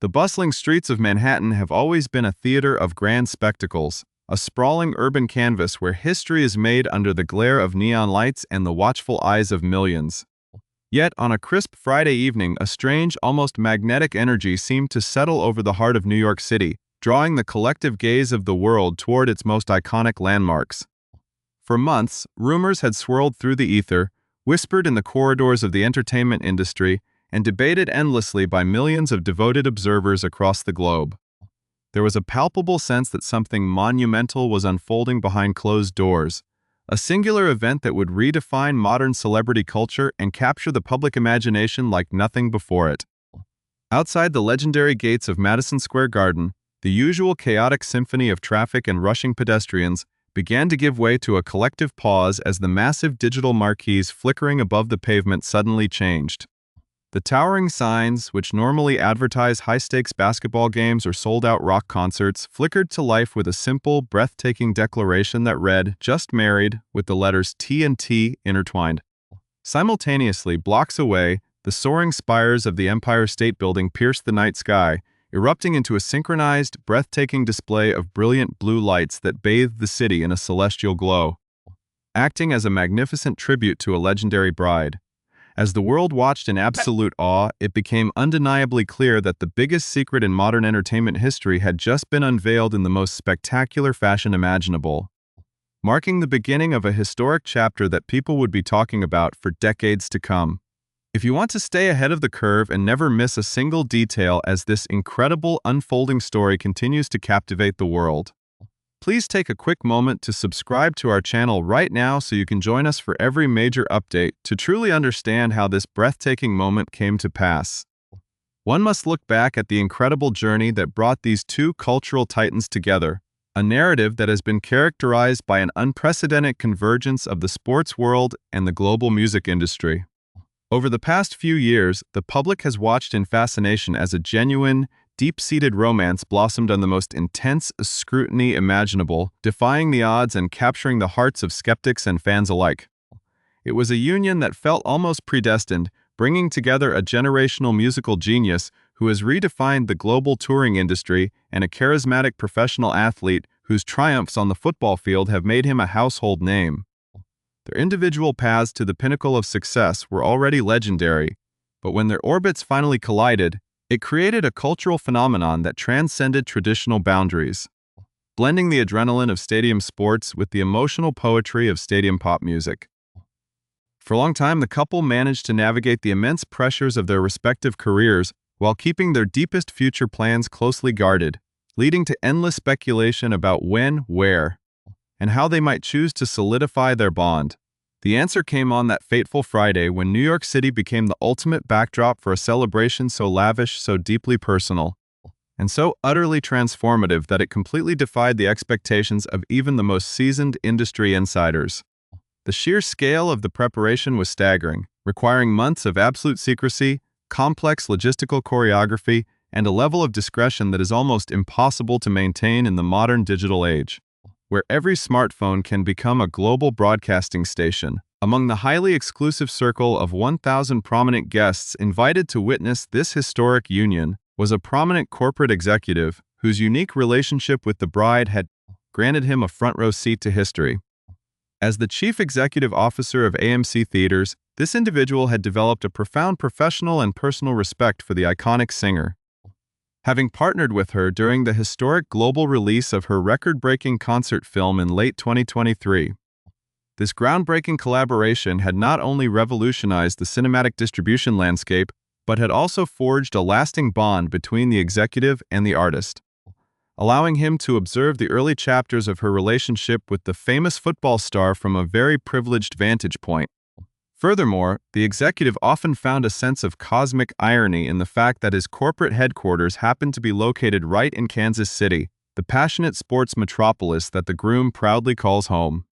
The bustling streets of Manhattan have always been a theater of grand spectacles, a sprawling urban canvas where history is made under the glare of neon lights and the watchful eyes of millions. Yet, on a crisp Friday evening, a strange, almost magnetic energy seemed to settle over the heart of New York City, drawing the collective gaze of the world toward its most iconic landmarks. For months, rumors had swirled through the ether, whispered in the corridors of the entertainment industry, and debated endlessly by millions of devoted observers across the globe. There was a palpable sense that something monumental was unfolding behind closed doors, a singular event that would redefine modern celebrity culture and capture the public imagination like nothing before it. Outside the legendary gates of Madison Square Garden, the usual chaotic symphony of traffic and rushing pedestrians began to give way to a collective pause as the massive digital marquees flickering above the pavement suddenly changed. The towering signs, which normally advertise high-stakes basketball games or sold-out rock concerts, flickered to life with a simple, breathtaking declaration that read, "Just married," with the letters T and T intertwined. Simultaneously, blocks away, the soaring spires of the Empire State Building pierced the night sky, erupting into a synchronized, breathtaking display of brilliant blue lights that bathed the city in a celestial glow, acting as a magnificent tribute to a legendary bride. As the world watched in absolute awe, it became undeniably clear that the biggest secret in modern entertainment history had just been unveiled in the most spectacular fashion imaginable, marking the beginning of a historic chapter that people would be talking about for decades to come. If you want to stay ahead of the curve and never miss a single detail as this incredible unfolding story continues to captivate the world, please take a quick moment to subscribe to our channel right now so you can join us for every major update to truly understand how this breathtaking moment came to pass. One must look back at the incredible journey that brought these two cultural titans together, a narrative that has been characterized by an unprecedented convergence of the sports world and the global music industry. Over the past few years, the public has watched in fascination as a genuine, deep-seated romance blossomed on the most intense scrutiny imaginable, defying the odds and capturing the hearts of skeptics and fans alike. It was a union that felt almost predestined, bringing together a generational musical genius who has redefined the global touring industry and a charismatic professional athlete whose triumphs on the football field have made him a household name. Their individual paths to the pinnacle of success were already legendary, but when their orbits finally collided, it created a cultural phenomenon that transcended traditional boundaries, blending the adrenaline of stadium sports with the emotional poetry of stadium pop music. For a long time, the couple managed to navigate the immense pressures of their respective careers while keeping their deepest future plans closely guarded, leading to endless speculation about when, where, and how they might choose to solidify their bond. The answer came on that fateful Friday when New York City became the ultimate backdrop for a celebration so lavish, so deeply personal, and so utterly transformative that it completely defied the expectations of even the most seasoned industry insiders. The sheer scale of the preparation was staggering, requiring months of absolute secrecy, complex logistical choreography, and a level of discretion that is almost impossible to maintain in the modern digital age, where every smartphone can become a global broadcasting station. Among the highly exclusive circle of 1,000 prominent guests invited to witness this historic union was a prominent corporate executive whose unique relationship with the bride had granted him a front-row seat to history. As the chief executive officer of AMC Theaters, this individual had developed a profound professional and personal respect for the iconic singer, having partnered with her during the historic global release of her record-breaking concert film in late 2023. This groundbreaking collaboration had not only revolutionized the cinematic distribution landscape, but had also forged a lasting bond between the executive and the artist, allowing him to observe the early chapters of her relationship with the famous football star from a very privileged vantage point. Furthermore, the executive often found a sense of cosmic irony in the fact that his corporate headquarters happened to be located right in Kansas City, the passionate sports metropolis that the groom proudly calls home.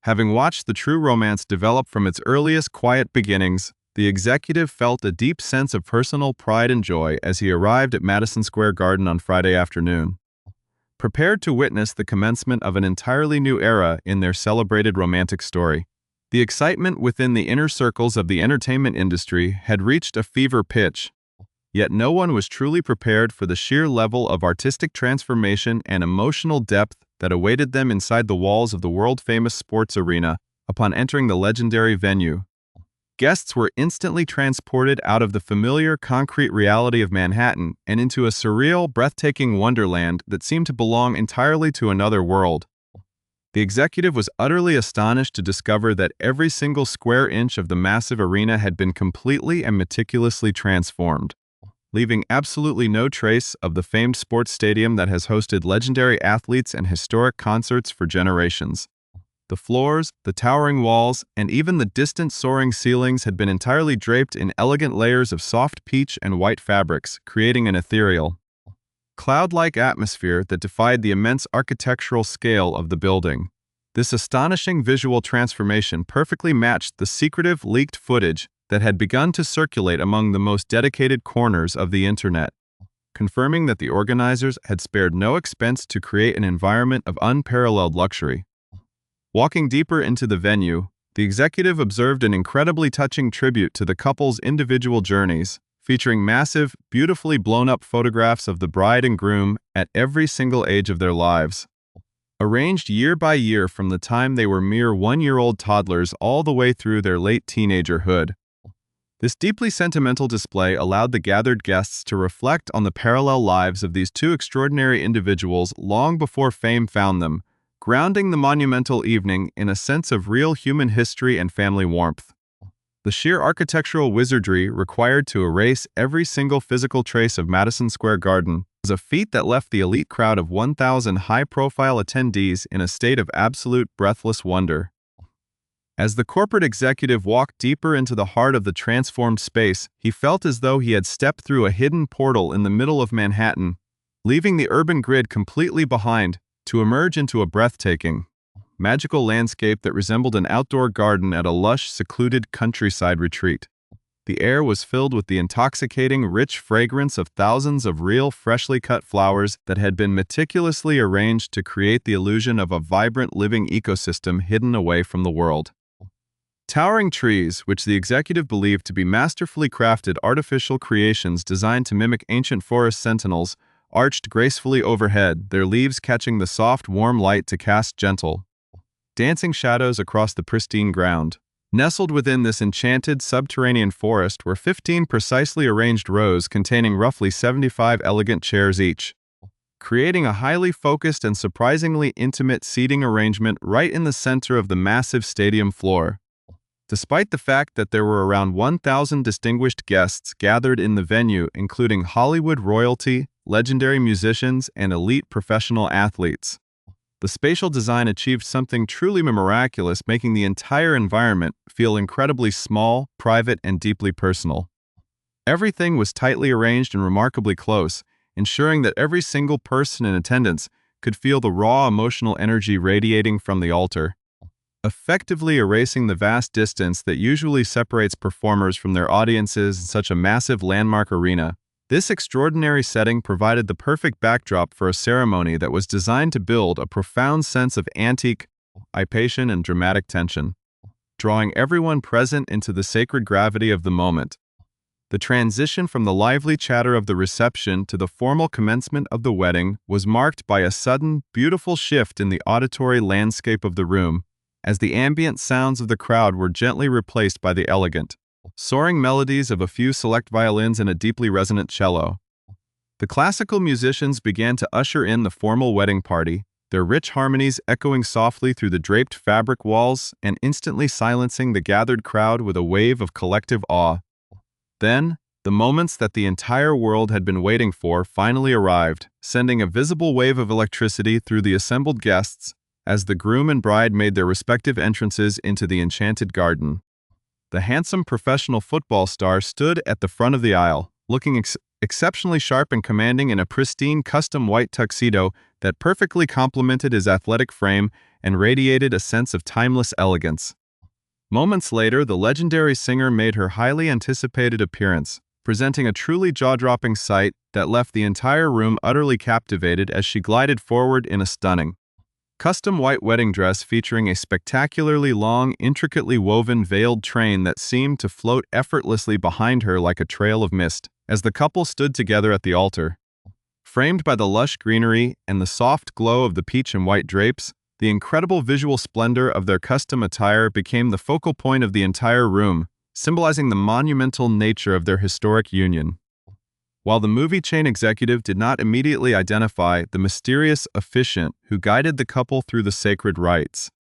Having watched the true romance develop from its earliest quiet beginnings, the executive felt a deep sense of personal pride and joy as he arrived at Madison Square Garden on Friday afternoon, prepared to witness the commencement of an entirely new era in their celebrated romantic story. The excitement within the inner circles of the entertainment industry had reached a fever pitch. Yet no one was truly prepared for the sheer level of artistic transformation and emotional depth that awaited them inside the walls of the world-famous sports arena upon entering the legendary venue. Guests were instantly transported out of the familiar concrete reality of Manhattan and into a surreal, breathtaking wonderland that seemed to belong entirely to another world. The executive was utterly astonished to discover that every single square inch of the massive arena had been completely and meticulously transformed, leaving absolutely no trace of the famed sports stadium that has hosted legendary athletes and historic concerts for generations. The floors, the towering walls, and even the distant soaring ceilings had been entirely draped in elegant layers of soft peach and white fabrics, creating an ethereal, cloud-like atmosphere that defied the immense architectural scale of the building. This astonishing visual transformation perfectly matched the secretive, leaked footage that had begun to circulate among the most dedicated corners of the internet, confirming that the organizers had spared no expense to create an environment of unparalleled luxury. Walking deeper into the venue, the executive observed an incredibly touching tribute to the couple's individual journeys, featuring massive, beautifully blown-up photographs of the bride and groom at every single age of their lives, arranged year by year from the time they were mere one-year-old toddlers all the way through their late teenagerhood. This deeply sentimental display allowed the gathered guests to reflect on the parallel lives of these two extraordinary individuals long before fame found them, grounding the monumental evening in a sense of real human history and family warmth. The sheer architectural wizardry required to erase every single physical trace of Madison Square Garden was a feat that left the elite crowd of 1,000 high-profile attendees in a state of absolute breathless wonder. As the corporate executive walked deeper into the heart of the transformed space, he felt as though he had stepped through a hidden portal in the middle of Manhattan, leaving the urban grid completely behind, to emerge into a breathtaking, magical landscape that resembled an outdoor garden at a lush, secluded countryside retreat. The air was filled with the intoxicating, rich fragrance of thousands of real, freshly cut flowers that had been meticulously arranged to create the illusion of a vibrant, living ecosystem hidden away from the world. Towering trees, which the executive believed to be masterfully crafted artificial creations designed to mimic ancient forest sentinels, arched gracefully overhead, their leaves catching the soft, warm light to cast gentle, dancing shadows across the pristine ground. Nestled within this enchanted subterranean forest were 15 precisely arranged rows containing roughly 75 elegant chairs each, creating a highly focused and surprisingly intimate seating arrangement right in the center of the massive stadium floor. Despite the fact that there were around 1,000 distinguished guests gathered in the venue, including Hollywood royalty, legendary musicians, and elite professional athletes, the spatial design achieved something truly miraculous, making the entire environment feel incredibly small, private, and deeply personal. Everything was tightly arranged and remarkably close, ensuring that every single person in attendance could feel the raw emotional energy radiating from the altar, effectively erasing the vast distance that usually separates performers from their audiences in such a massive landmark arena. This extraordinary setting provided the perfect backdrop for a ceremony that was designed to build a profound sense of anticipation and dramatic tension, drawing everyone present into the sacred gravity of the moment. The transition from the lively chatter of the reception to the formal commencement of the wedding was marked by a sudden, beautiful shift in the auditory landscape of the room, as the ambient sounds of the crowd were gently replaced by the elegant, soaring melodies of a few select violins and a deeply resonant cello. The classical musicians began to usher in the formal wedding party, their rich harmonies echoing softly through the draped fabric walls and instantly silencing the gathered crowd with a wave of collective awe. Then, the moments that the entire world had been waiting for finally arrived, sending a visible wave of electricity through the assembled guests as the groom and bride made their respective entrances into the enchanted garden. The handsome professional football star stood at the front of the aisle, looking exceptionally sharp and commanding in a pristine custom white tuxedo that perfectly complemented his athletic frame and radiated a sense of timeless elegance. Moments later, the legendary singer made her highly anticipated appearance, presenting a truly jaw-dropping sight that left the entire room utterly captivated as she glided forward in a stunning, custom white wedding dress featuring a spectacularly long, intricately woven veiled train that seemed to float effortlessly behind her like a trail of mist, as the couple stood together at the altar. Framed by the lush greenery and the soft glow of the peach and white drapes, the incredible visual splendor of their custom attire became the focal point of the entire room, symbolizing the monumental nature of their historic union. While the movie chain executive did not immediately identify the mysterious officiant who guided the couple through the sacred rites,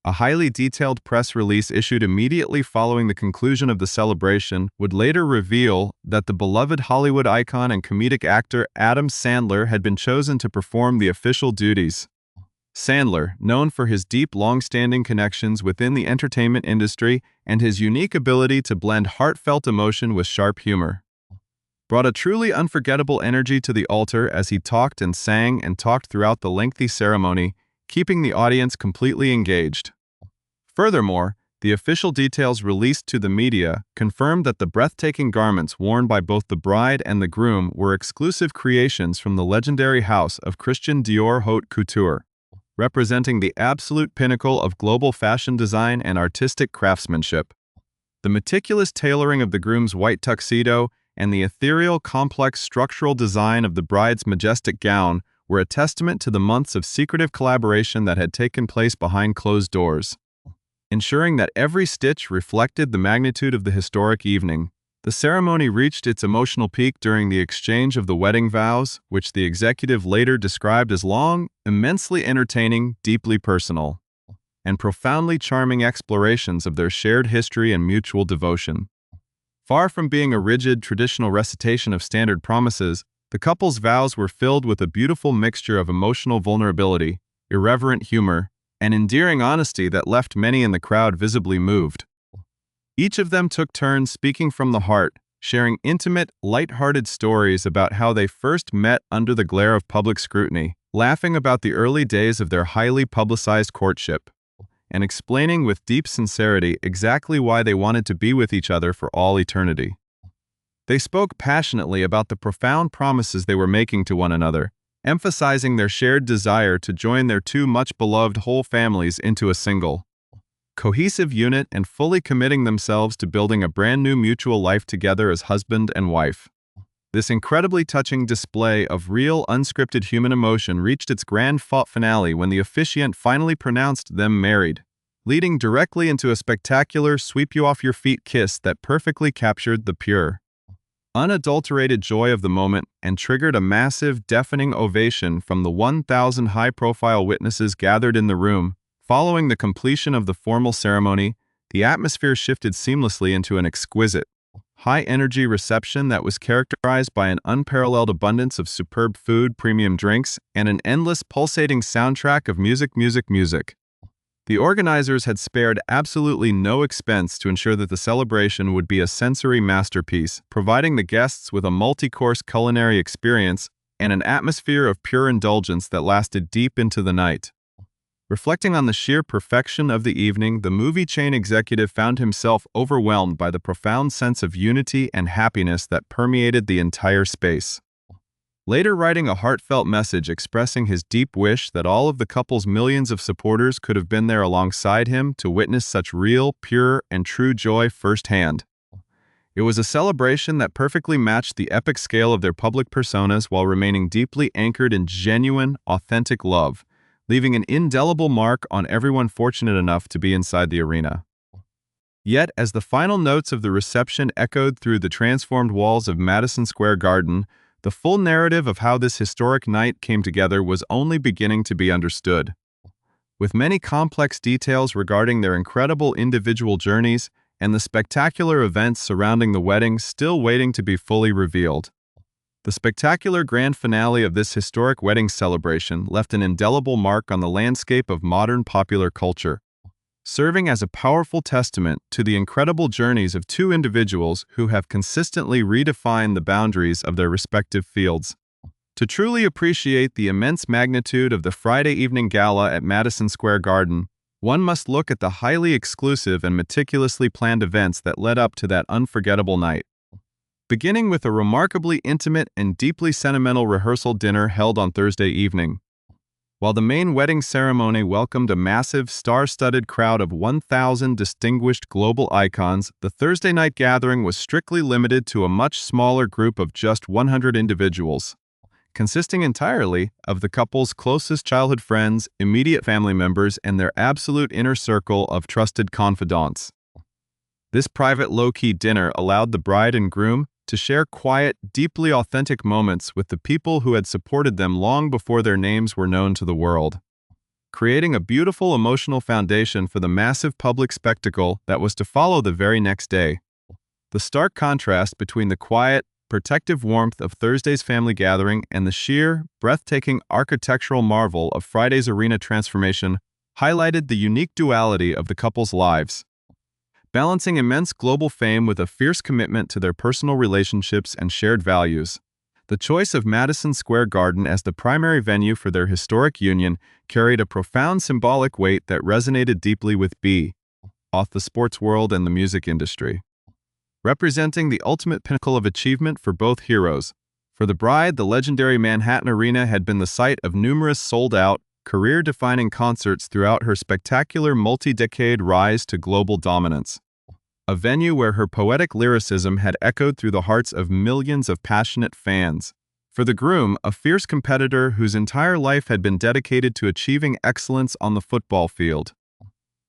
a highly detailed press release issued immediately following the conclusion of the celebration would later reveal that the beloved Hollywood icon and comedic actor Adam Sandler had been chosen to perform the official duties. Sandler, known for his deep, long-standing connections within the entertainment industry and his unique ability to blend heartfelt emotion with sharp humor, brought a truly unforgettable energy to the altar as he talked and sang and talked throughout the lengthy ceremony, keeping the audience completely engaged. Furthermore, the official details released to the media confirmed that the breathtaking garments worn by both the bride and the groom were exclusive creations from the legendary house of Christian Dior Haute Couture, representing the absolute pinnacle of global fashion design and artistic craftsmanship. The meticulous tailoring of the groom's white tuxedo and the ethereal, complex structural design of the bride's majestic gown were a testament to the months of secretive collaboration that had taken place behind closed doors. Ensuring that every stitch reflected the magnitude of the historic evening, the ceremony reached its emotional peak during the exchange of the wedding vows, which the executive later described as long, immensely entertaining, deeply personal, and profoundly charming explorations of their shared history and mutual devotion. Far from being a rigid, traditional recitation of standard promises, the couple's vows were filled with a beautiful mixture of emotional vulnerability, irreverent humor, and endearing honesty that left many in the crowd visibly moved. Each of them took turns speaking from the heart, sharing intimate, light-hearted stories about how they first met under the glare of public scrutiny, laughing about the early days of their highly publicized courtship, and explaining with deep sincerity exactly why they wanted to be with each other for all eternity. They spoke passionately about the profound promises they were making to one another, emphasizing their shared desire to join their two much-beloved whole families into a single, cohesive unit and fully committing themselves to building a brand-new mutual life together as husband and wife. This incredibly touching display of real, unscripted human emotion reached its grand finale when the officiant finally pronounced them married, leading directly into a spectacular sweep-you-off-your-feet kiss that perfectly captured the pure, unadulterated joy of the moment and triggered a massive, deafening ovation from the 1,000 high-profile witnesses gathered in the room. Following the completion of the formal ceremony, the atmosphere shifted seamlessly into an exquisite, high-energy reception that was characterized by an unparalleled abundance of superb food, premium drinks, and an endless, pulsating soundtrack of music. The organizers had spared absolutely no expense to ensure that the celebration would be a sensory masterpiece, providing the guests with a multi-course culinary experience and an atmosphere of pure indulgence that lasted deep into the night. Reflecting on the sheer perfection of the evening, the movie chain executive found himself overwhelmed by the profound sense of unity and happiness that permeated the entire space. Later writing a heartfelt message expressing his deep wish that all of the couple's millions of supporters could have been there alongside him to witness such real, pure, and true joy firsthand. It was a celebration that perfectly matched the epic scale of their public personas while remaining deeply anchored in genuine, authentic love, leaving an indelible mark on everyone fortunate enough to be inside the arena. Yet, as the final notes of the reception echoed through the transformed walls of Madison Square Garden, the full narrative of how this historic night came together was only beginning to be understood. With many complex details regarding their incredible individual journeys and the spectacular events surrounding the wedding still waiting to be fully revealed, the spectacular grand finale of this historic wedding celebration left an indelible mark on the landscape of modern popular culture, serving as a powerful testament to the incredible journeys of two individuals who have consistently redefined the boundaries of their respective fields. To truly appreciate the immense magnitude of the Friday evening gala at Madison Square Garden, one must look at the highly exclusive and meticulously planned events that led up to that unforgettable night. Beginning with a remarkably intimate and deeply sentimental rehearsal dinner held on Thursday evening. While the main wedding ceremony welcomed a massive, star-studded crowd of 1,000 distinguished global icons, the Thursday night gathering was strictly limited to a much smaller group of just 100 individuals, consisting entirely of the couple's closest childhood friends, immediate family members, and their absolute inner circle of trusted confidants. This private low-key dinner allowed the bride and groom to share quiet, deeply authentic moments with the people who had supported them long before their names were known to the world, creating a beautiful emotional foundation for the massive public spectacle that was to follow the very next day. The stark contrast between the quiet, protective warmth of Thursday's family gathering and the sheer, breathtaking architectural marvel of Friday's arena transformation highlighted the unique duality of the couple's lives, balancing immense global fame with a fierce commitment to their personal relationships and shared values. The choice of Madison Square Garden as the primary venue for their historic union carried a profound symbolic weight that resonated deeply with both the sports world and the music industry, representing the ultimate pinnacle of achievement for both heroes. For the bride, the legendary Manhattan Arena had been the site of numerous sold-out, career-defining concerts throughout her spectacular multi-decade rise to global dominance, a venue where her poetic lyricism had echoed through the hearts of millions of passionate fans. For the groom, a fierce competitor whose entire life had been dedicated to achieving excellence on the football field,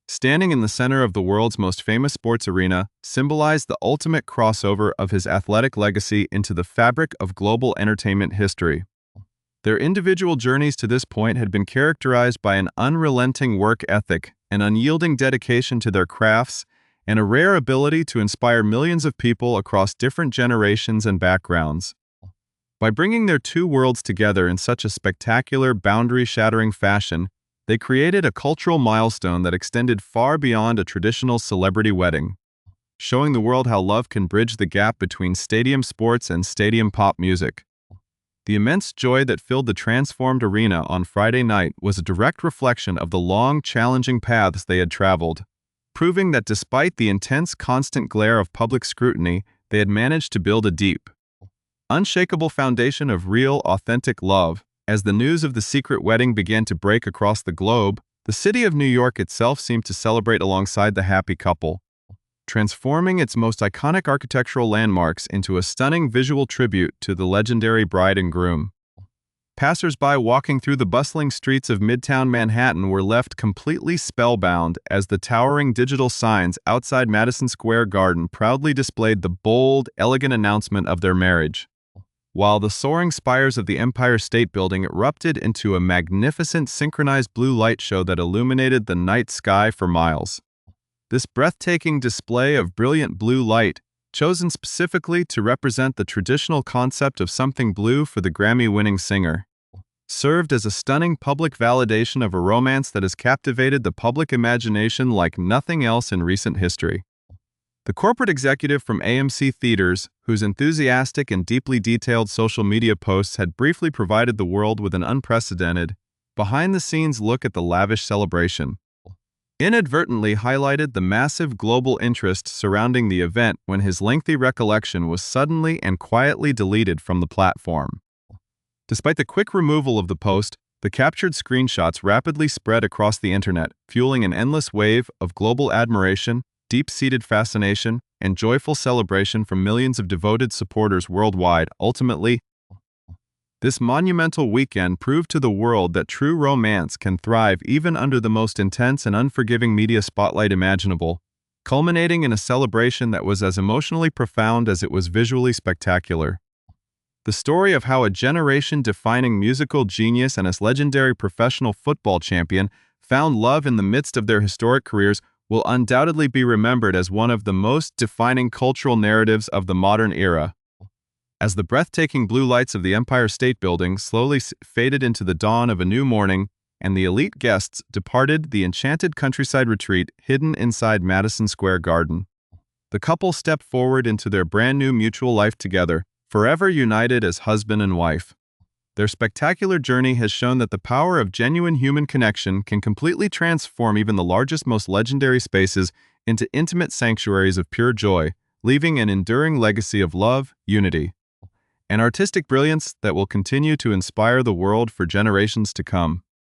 standing in the center of the world's most famous sports arena, symbolized the ultimate crossover of his athletic legacy into the fabric of global entertainment history. Their individual journeys to this point had been characterized by an unrelenting work ethic, an unyielding dedication to their crafts, and a rare ability to inspire millions of people across different generations and backgrounds. By bringing their two worlds together in such a spectacular, boundary-shattering fashion, they created a cultural milestone that extended far beyond a traditional celebrity wedding, showing the world how love can bridge the gap between stadium sports and stadium pop music. The immense joy that filled the transformed arena on Friday night was a direct reflection of the long, challenging paths they had traveled, proving that despite the intense, constant glare of public scrutiny, they had managed to build a deep, unshakable foundation of real, authentic love. As the news of the secret wedding began to break across the globe, the city of New York itself seemed to celebrate alongside the happy couple, transforming its most iconic architectural landmarks into a stunning visual tribute to the legendary bride and groom. Passers-by walking through the bustling streets of Midtown Manhattan were left completely spellbound as the towering digital signs outside Madison Square Garden proudly displayed the bold, elegant announcement of their marriage, while the soaring spires of the Empire State Building erupted into a magnificent synchronized blue light show that illuminated the night sky for miles. This breathtaking display of brilliant blue light, chosen specifically to represent the traditional concept of something blue for the Grammy-winning singer, served as a stunning public validation of a romance that has captivated the public imagination like nothing else in recent history. The corporate executive from AMC Theaters, whose enthusiastic and deeply detailed social media posts had briefly provided the world with an unprecedented, behind-the-scenes look at the lavish celebration, inadvertently highlighted the massive global interest surrounding the event when his lengthy recollection was suddenly and quietly deleted from the platform. Despite the quick removal of the post, the captured screenshots rapidly spread across the internet, fueling an endless wave of global admiration, deep-seated fascination, and joyful celebration from millions of devoted supporters worldwide. Ultimately, this monumental weekend proved to the world that true romance can thrive even under the most intense and unforgiving media spotlight imaginable, culminating in a celebration that was as emotionally profound as it was visually spectacular. The story of how a generation-defining musical genius and a legendary professional football champion found love in the midst of their historic careers will undoubtedly be remembered as one of the most defining cultural narratives of the modern era. As the breathtaking blue lights of the Empire State Building slowly faded into the dawn of a new morning, and the elite guests departed the enchanted countryside retreat hidden inside Madison Square Garden, the couple stepped forward into their brand-new mutual life together, forever united as husband and wife. Their spectacular journey has shown that the power of genuine human connection can completely transform even the largest, most legendary spaces into intimate sanctuaries of pure joy, leaving an enduring legacy of love, unity, and artistic brilliance that will continue to inspire the world for generations to come.